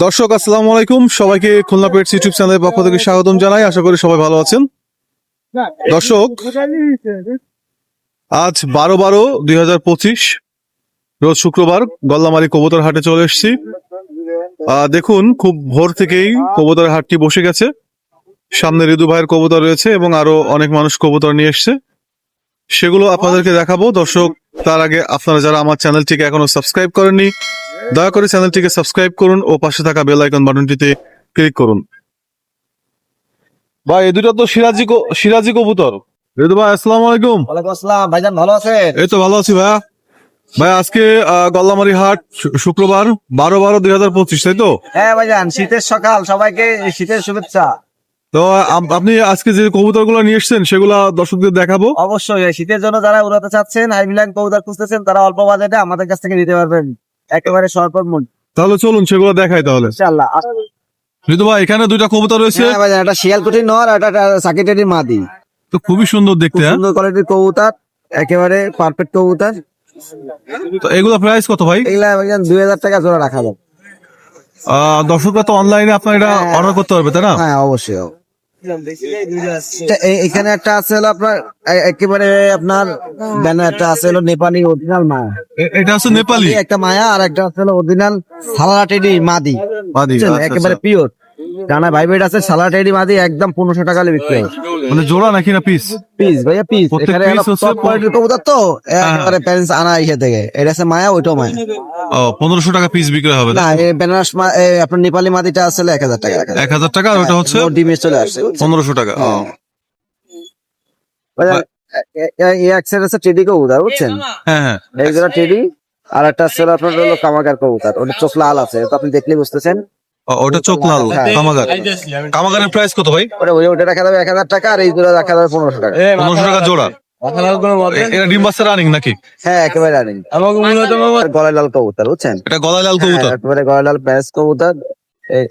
দর্শক আসসালামু আলাইকুম, সবাইকে খুলনা পেটস ইউটিউব চ্যানেলের পক্ষ থেকে স্বাগতম জানাই। আশা করি সবাই ভালো আছেন। দর্শক, আজ 12/12/2025 রোজ শুক্রবার গল্লামারী কবুতর হাটে চলে এসেছি। দেখুন, খুব ভোর থেকেই কবুতর হাটটি বসে গেছে। সামনে ঋতু ভাইয়ের কবুতর রয়েছে এবং আরো অনেক মানুষ কবুতর নিয়ে এসছে, সেগুলো আপনাদেরকে দেখাবো। দর্শক, তার আগে আপনারা যারা আমার চ্যানেলটিকে এখনো সাবস্ক্রাইব করেননি, দয়া করে চ্যানেলটিকে সাবস্ক্রাইব করুন ও পাশে থাকা বেল আইকন বাটনটিতে ক্লিক করুন। ভাই, এই দুটো তো সিরাজি কবুতর। ঋতু ভাই, আসসালামু আলাইকুম। ওয়ালাইকুম আসসালাম। ভাইজান ভালো আছেন? এই তো ভালো আছি ভাইয়া। ভাই, আজকে গল্লামারী হাট শুক্রবার 12/12/2025, তাই তো? হ্যাঁ ভাইজান, শীতের সকাল, সবাইকে শীতের শুভেচ্ছা। তো আপনি আজকে যে কবুতরগুলো নিয়ে এসেছেন সেগুলা দর্শকদের দেখাবো। অবশ্যই শীতের জন্য যারা উড়াতে চাচ্ছেন, হাইবিলাইন কবুতর খুঁজতেছেন, তারা অল্প বাজেটে আমাদের কাছ থেকে নিতে পারবেন, একেবারে স্বল্প মূল্য। তাহলে চলুন সেগুলো দেখাই তাহলে। ইনশাআল্লাহ। ঋতু ভাই, এখানে দুইটা কবুতর রয়েছে। হ্যাঁ ভাইজান, একটা শিয়ালকুঠি নর আর একটা সাকিটেরি মাদি। তো খুবই সুন্দর দেখতে। খুব সুন্দর কোয়ালিটির কবুতর, একেবারে পারফেক্ট কবুতর। তো এগুলো প্রাইস কত ভাই? এগুলা ভাইজান 2000 টাকা জোড়া রাখা যাবে। দর্শকরা তো অনলাইনে আপনার এটা অর্ডার করতে পারবে, তাই না? হ্যাঁ অবশ্যই। এখানে একটা আছে হলো আপনার একেবারে আপনার ব্যানার, একটা আছে হলো নেপালি অরিজিনাল মায়া। এটা হচ্ছে নেপালি একটা মায়া, আর একটা আছে হলো অরিজিনাল সালাটেডি মাদি। মাদি। বুঝছেন? আচ্ছা, একেবারে আচ্ছা। পিওর ডানা ভাইব্রেট আছে, সালাটেডি মাদি, একদম 1500 টাকা বিক্রি হয়। মানে জোড়া নাকি না পিস? পিস ভাইয়া, পিস। প্রত্যেক এখানে piece হচ্ছে টপ কোয়ালিটির কবুতর তো, একেবারে প্যারেন্টস আনা ইয়ে থেকে। এটা আছে মায়া, ওইটাও মায়া। 1500 টাকা পিস বিক্রি হবে না, এই বেনারস আপনার নেপালি মাদিটা আছে 1000 টাকা। 1000 টাকা, আর ওটা হচ্ছে ডিমে চলে আসছে। 1500 টাকা। এক সেট আছে টেডি কবুতর, বুঝছেন? হ্যাঁ হ্যাঁ। এক জোড়া টেডি, আর একটা আছে আপনার হলো কামাগার কবুতর। ওটা চোখ লাল আছে, তো আপনি দেখলেই বুঝতেছেন। ওটা চোখ লাল কামাগার। কামাগারের প্রাইস কত ভাই? ওটা রাখা যাবে 1000 টাকা, আর এই জোড়া রাখা যাবে 1500 টাকা। 1500 টাকা জোড়া। এটা ডিম বাচ্চা রানিং নাকি? হ্যাঁ, একেবারে রানিং। গলায় লাল কবুতর, বুঝছেন? এটা গলায় লাল কবুতর। একেবারে গলায় লাল প্যাচ কবুতর। এই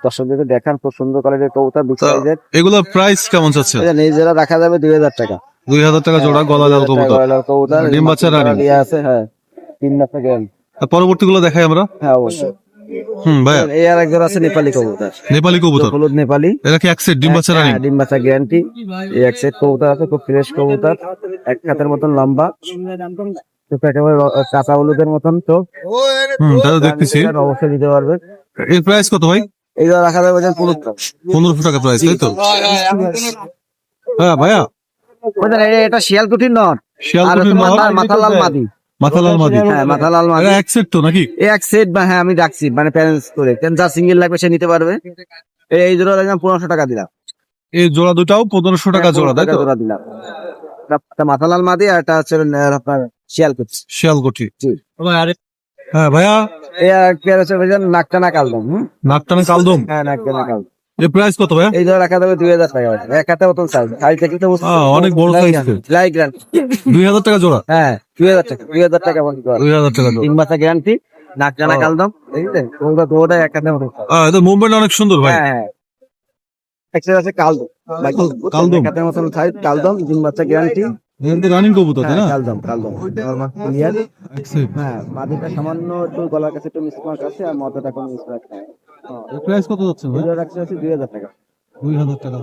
দর্শকদের দেখান, খুব সুন্দর কোয়ালিটির কবুতর, বিগ তো সাইজের। এগুলোর প্রাইস কেমন চাচ্ছে? এই জোড়া রাখা যাবে 2000 টাকা। 2000 টাকা জোড়া গলায় লাল কবুতর। গলায় লাল কবুতর, ডিম বাচ্চা রানিং আছে। হ্যাঁ, 3 লাখ টাকা। পরবর্তী গুলো দেখাই আমরা। হ্যাঁ অবশ্যই। ভাইয়া, এই আর এক জোড়া আছে নেপালি কবুতর। নেপালি কবুতর। হলুদ নেপালি। এটা কি এক সেট ডিম বাচ্চা রানিং? হ্যাঁ, ডিম বাচ্চা গ্যারান্টি। এই এক সেট কবুতর আছে, খুব ফ্রেশ কবুতর, এক হাতের মতন লম্বা, চোখ একেবারে কাঁচা হলুদের মতন চোখ। তাই তো দেখতেছি। অবশ্যই দিতে পারবে। এর প্রাইস কত ভাই? এইগুলো রাখা যাবে 1500 টাকা প্রাইস, তাই তো? হ্যাঁ ভাইয়া, এটা শিয়ালকুঠির নর, আর শিয়ালকুঠির নর, মাথালাল মাদি। মাথালাল মাদি। হ্যাঁ, মাথালাল মাদি। এটা এক সেট তো নাকি? এক সেট, বা হ্যাঁ আমি রাখছি মানে প্যারেন্টস করে, যার সিঙ্গেল লাগবে সে নিতে পারবে। এই জোড়া দেখলাম 1500 টাকা দিলাম। এই জোড়া দুটাও 1500 টাকা জোড়া, তাই তো? জোড়া দিলাম। একটা মাথালাল মাদি, আর একটা হচ্ছে আপনার শিয়ালকুঠি। শিয়ালকুঠি। জি। হ্যাঁ ভাইয়া, এই আর কি আছে ভাইজান, নাকটানা কালদম। নাকটানা কালদম। হ্যাঁ, নাকটানা কালদম। এর প্রাইস কত ভাইয়া? এই জোড়া রাখা যাবে 2000 টাকা। এক হাতে মতন সাইজ, সাইজ দেখি তো অনেক বড় সাইজ। Like guarantee. 2000 টাকা জোড়া। হ্যাঁ, 2000 টাকা। 2000 টাকা বন্ধ কর। 2000 টাকা জোড়া। 3 মাসের গ্যারান্টি, নাকটানা কালদম। বুঝলেন? তোমরা দুটোটা এক হাতে মতন। এটা মুভমেন্ট অনেক সুন্দর ভাই। হ্যাঁ হ্যাঁ। একটা আছে কালদম। কালদম। এক হাতের মতন সাইজ, কালদম, 3 মাসের গ্যারান্টি। রানিং কবুতর, তাই না? কালদম, কালদম। Normal clear. হ্যাঁ, মাদিটা সামান্য একটু গলার কাছে একটু মিসমার্ক আছে, আর মাথাটা কোনো মিসমার্ক নাই। এর প্রাইস কত যাচ্ছে ভাই? এগুলো রাখছে হচ্ছে 2000 টাকা। 2000 টাকা।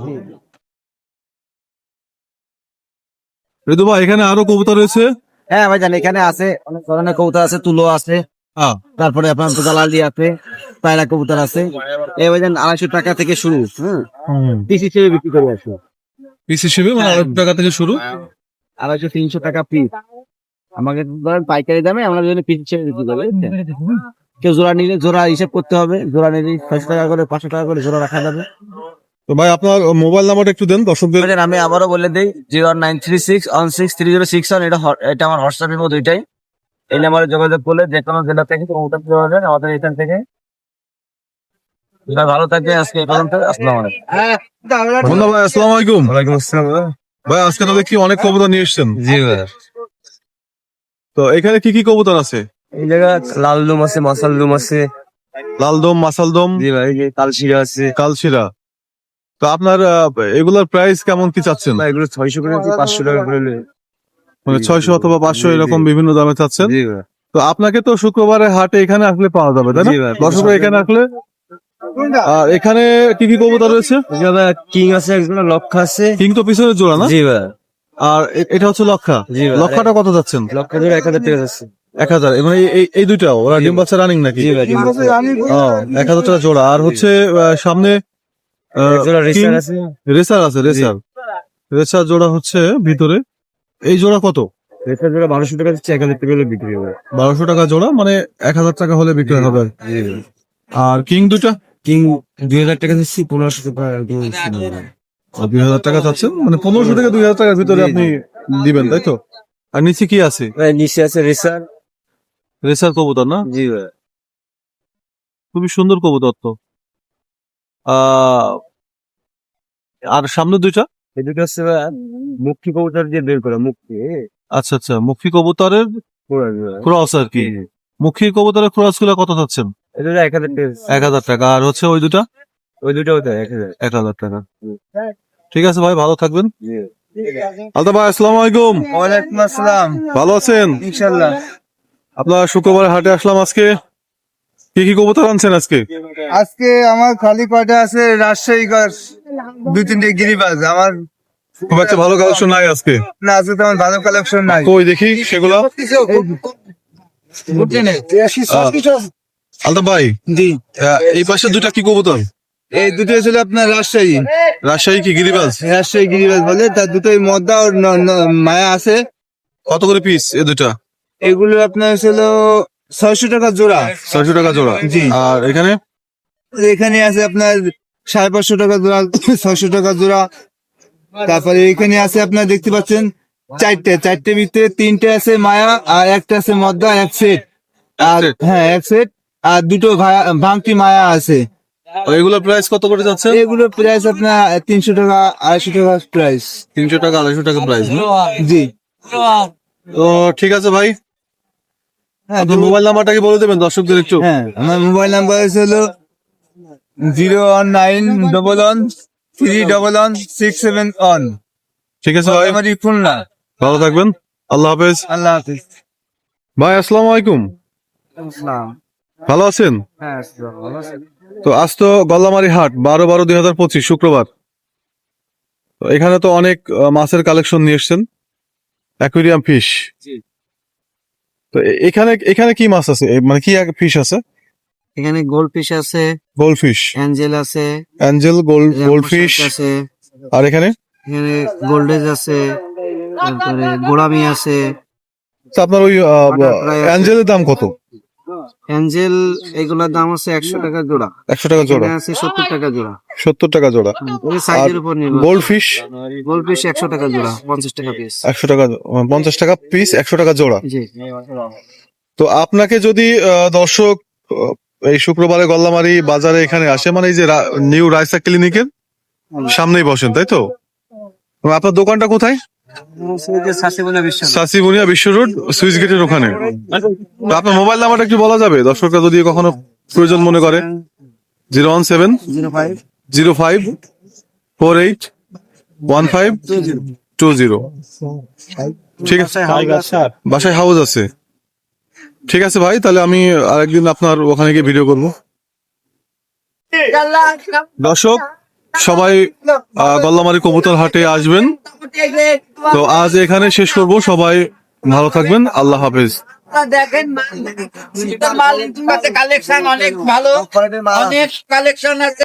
ঋতু ভাই, এখানে আরো কবুতর রয়েছে। হ্যাঁ ভাইজান, এখানে আছে অনেক ধরনের কবুতর আছে, তুলো আছে, হ্যাঁ। তারপরে আপনার জালালি আছে, পায়রা কবুতর আছে। এই ভাইজান 250 টাকা থেকে শুরু। পিস হিসেবে বিক্রি করে আসো। পিস হিসেবে মানে 250 টাকা থেকে শুরু। 250, 300 টাকা পিস। আমাকে ধরেন পাইকারি দামে আমরা যদি পিস হিসেবে বিক্রি করি। কেউ জোড়া নিলে জোড়া হিসেব করতে হবে, জোড়া নিলে 600 টাকা করে, 500 টাকা করে জোড়া রাখা যাবে। তো ভাই, আপনার মোবাইল নাম্বারটা একটু দেন দর্শকদের। ভাইজান, আমি আবারও বলে দিই, 09361630661। এটা আমার হোয়াটসঅ্যাপ ইমো দুইটাই। এই নাম্বারে যোগাযোগ করলে যে কোনো জেলা থেকে কবুতর পেতে পারবেন আমাদের এখান থেকে। ভালো থাকবেন। আজকে এই পর্যন্ত। আসসালামু আলাইকুম। মুন্না ভাই, আসসালামু আলাইকুম। ওয়ালাইকুম আসসালাম। ভাই, আজকে তো দেখি অনেক কবুতর নিয়ে এসেছেন। জি ভাই, তো এখানে কি কি কবুতর আছে? এই জায়গা লাল লুম আছে, মাসাল লুম আছে। লালদম, মাসালদম, জি ভাই, এই যে তালশিরা আছে। কালশিরা। তো আপনার এগুলার প্রাইস কেমন কি চাচ্ছেন? ভাই, এগুলো 600 করে, 500 টাকা করে। মানে 600 অথবা 500 এরকম বিভিন্ন দামে চাচ্ছেন। জি ভাই। তো আপনাকে তো শুক্রবারে হাটে এখানে আসলে পাওয়া যাবে তাই না? জি ভাই। দর্শকরা এখানে আসলে আর এখানে কি কি কবুতর রয়েছে? এখানে কিং আছে, একজন লক্ষ আছে। কিং তো পিছনের জোড়া না? জি ভাই। আর এটা হচ্ছে লক্ষা। জি ভাই। লক্ষাটা কত যাচ্ছেন? লক্ষ ধরে 1000 টাকা আছে। 1000। এবং এই দুইটাও ওরা ডিম বাচ্চা রানিং নাকি? জি ভাই, ডিম বাচ্চা। ও 1000 টাকা জোড়া। আর হচ্ছে সামনে একজন রেসার আছে। রেসার আছে, রেসার জোড়া হচ্ছে ভিতরে। এই জোড়া কত? রেসার জোড়া 1200 টাকা দিচ্ছে, 1000 টাকা হলে বিক্রি হবে। 1200 টাকা জোড়া, মানে 1000 টাকা হলে বিক্রি হবে আর কি। জি ভাই। আর কিং দুটা কিং 2000 টাকা দিচ্ছি, 1500 টাকা দিচ্ছি। 2000 টাকা চাচ্ছেন, মানে 1500 থেকে 2000 টাকার ভিতরে জি, আপনি দিবেন তাই তো? আর নিচে কি আছে? ভাই নিচে আছে রেসার। রেসার কবুতর না? জি ভাই। খুবই সুন্দর কবুতর তো। আর সামনে দুইটা? এই দুটো হচ্ছে ভাই মুক্তি কবুতর দিয়ে বের করা, মুক্তি। আচ্ছা আচ্ছা, মুখী কবুতরের ক্রস আর কি। মুখী কবুতরের ক্রস গুলা কত চাচ্ছেন? এই দুটো 1000 টাকা। 1000 টাকা। আর হচ্ছে ওই দুটা? ওই দুটো হতো 1000। 1000 টাকা। ঠিক আছে ভাই, ভালো থাকবেন। জি। আলতা ভাই, আসসালামু আলাইকুম। ওয়ালাইকুম আসসালাম। ভালো আছেন? ইনশাল্লাহ। আপনার শুক্রবার হাটে আসলাম আজকে। কি কি কবুতর আনছেন আজকে? আজকে আমার খালি কয়টা আছে রাজশাহী দুই তিনটে গিরিবাজ আমার। খুব একটা ভালো কালেকশন নাই আজকে। না, আজকে তো আমার ভালো কালেকশন নাই। কই দেখি সেগুলো। আলতা ভাই, জি, এই পাশে দুটা কি কবুতর? এই দুটো ছিল আপনার রাজশাহী। রাজশাহী কি গিরিবাজ? রাজশাহী গিরিবাজ বলে, তার দুটোই মদ্দা আর মায়া আছে। কত করে পিস এ দুটা? এগুলো আপনার ছিল 600 টাকা জোড়া। 600 টাকা জোড়া। জি। আর এখানে এখানে আছে আপনার 550 টাকা জোড়া, 600 টাকা জোড়া। তারপরে এখানে আছে আপনার দেখতে পাচ্ছেন চারটে ভিতরে তিনটে আছে মায়া আর একটা আছে মদ্দা, এক সেট। আর set? হ্যাঁ, এক সেট। আর দুটো ভাঙতি মায়া আছে। আর এগুলোর প্রাইস কত করে যাচ্ছে? এগুলো প্রাইস আপনার 300 টাকা 250 টাকা প্রাইস। 300 টাকা 250 টাকা প্রাইস না? জি। তো ঠিক আছে ভাই, হ্যাঁ, আপনার মোবাইল নাম্বারটা কি বলে দেবেন দর্শকদের একটু? হ্যাঁ, আমার মোবাইল নাম্বার হলো 01911311671। ঠিক আছে ভাই, আমার ফোন না। ভালো থাকবেন। আল্লাহ হাফেজ। আল্লাহ হাফিজ। ভাই আসসালামু আলাইকুম, ভালো আছেন? হ্যাঁ, তো আজ তো গল্লামারি হাট 12/12/2025 শুক্রবার। তো এখানে তো অনেক মাছের কালেকশন নিয়ে এসছেন, অ্যাকুয়ারিয়াম ফিশ। জি। তো এখানে এখানে কি মাছ আছে, মানে কি ফিশ আছে? এখানে গোল্ড ফিশ আছে, গোল্ড ফিশ, অ্যাঞ্জেল আছে, অ্যাঞ্জেল, গোল্ড ফিশ। আছে, আর এখানে এখানে গোল্ডেজ আছে, তারপরে গোড়ামি আছে। তো আপনার ওই Butterfly আছে। অ্যাঞ্জেলের দাম কত? অ্যাঞ্জেল এগুলোর দাম আছে 100 টাকা জোড়া। 100 টাকা জোড়া। এখানে আছে 70 টাকা জোড়া। 70 টাকা জোড়া। ওই সাইজের উপর নির্ভর। গোল্ড ফিশ গোল্ড ফিশ 100 টাকা জোড়া, 50 টাকা পিস। 100 টাকা, 50 টাকা পিস, 100 টাকা জোড়া। জি। তো আপনাকে যদি দর্শক এই শুক্রবারে গল্লামারি বাজারে এখানে আসে, মানে এই যে নিউ রাইসা ক্লিনিকের সামনেই বসেন তাই তো? এবং আপনার দোকানটা কোথায়? সাসিবুনিয়া বিশ্ব রোড, সুইচ গেটের ওখানে। তো আপনার মোবাইল নাম্বারটা একটু বলা যাবে দর্শকরা যদি কখনো প্রয়োজন মনে করে? 01705481520। ঠিক আছে, বাসায় হাউস আছে। ঠিক আছে ভাই, তাহলে আমি আরেকদিন আপনার ওখানে গিয়ে ভিডিও করব। দর্শক সবাই গল্লামারি কবুতর হাটে আসবেন। তো আজ এখানে শেষ করব, সবাই ভালো থাকবেন, আল্লাহ হাফেজ। দেখেন মাল কালেকশন অনেক ভালো, অনেক কালেকশন আছে।